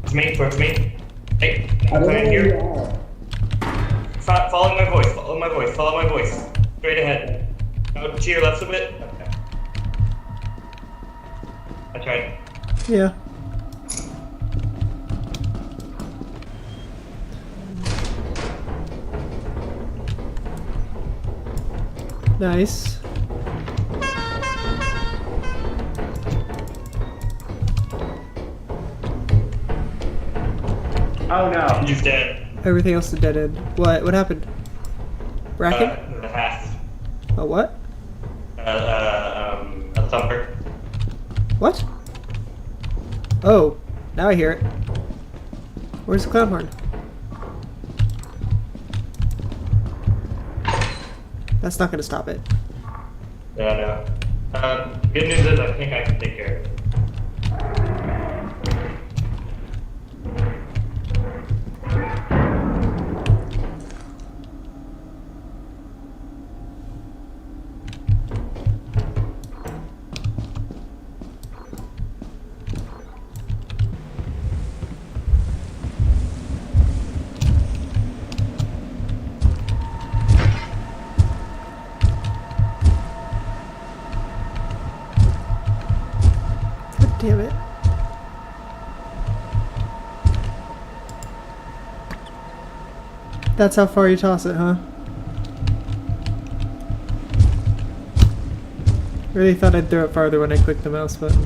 Towards me. Hey, I I'm don't know coming where you here. are. Follow my voice, follow my voice. Straight ahead. Go to your left a bit. Okay. I tried. Yeah. Nice. Oh no. He's dead. Everything else is dead end. What happened? Bracken? The half. A what? A thumper. What? Oh, now I hear it. Where's the clown horn? That's not gonna stop it. No. Good news is I think I can take care of it. God damn it. That's how far you toss it, huh? Really thought I'd throw it farther when I clicked the mouse button.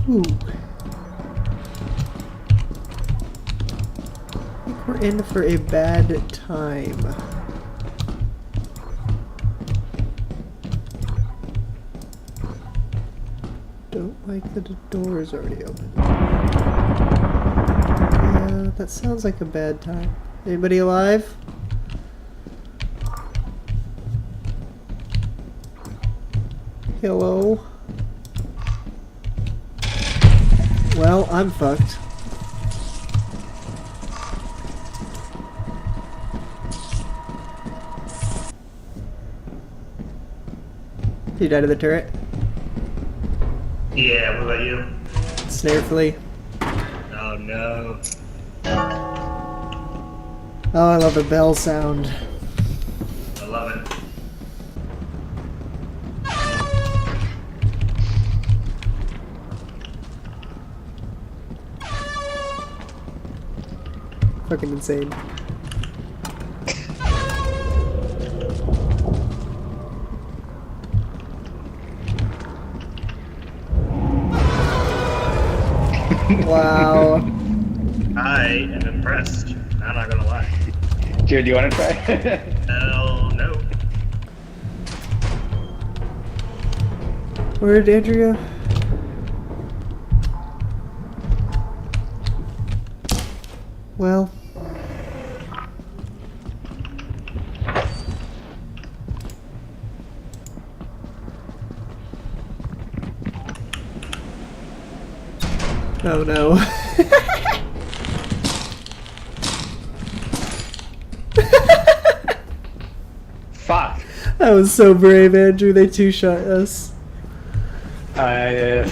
Ooh. I think we're in for a bad time. Don't like that the door is already open. Yeah, that sounds like a bad time. Anybody alive? Hello? Well, I'm fucked. You died of the turret? Yeah, what about you? Snare flea. Oh no. Oh, I love the bell sound. I love it. Fucking insane. Wow. I am impressed. I'm not gonna lie. Jared, do you want to try? Hell no. Where'd Andrea? Well. Oh no. Fuck. That was so brave, Andrew. They two-shot us. God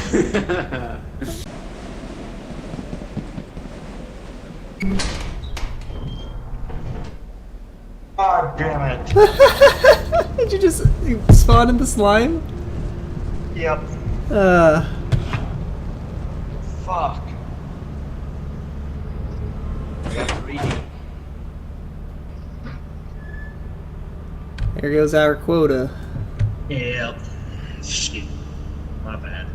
damn it. Did you just spawn in the slime? Yep. Fuck. There goes our quota. Yep. Shit. My bad.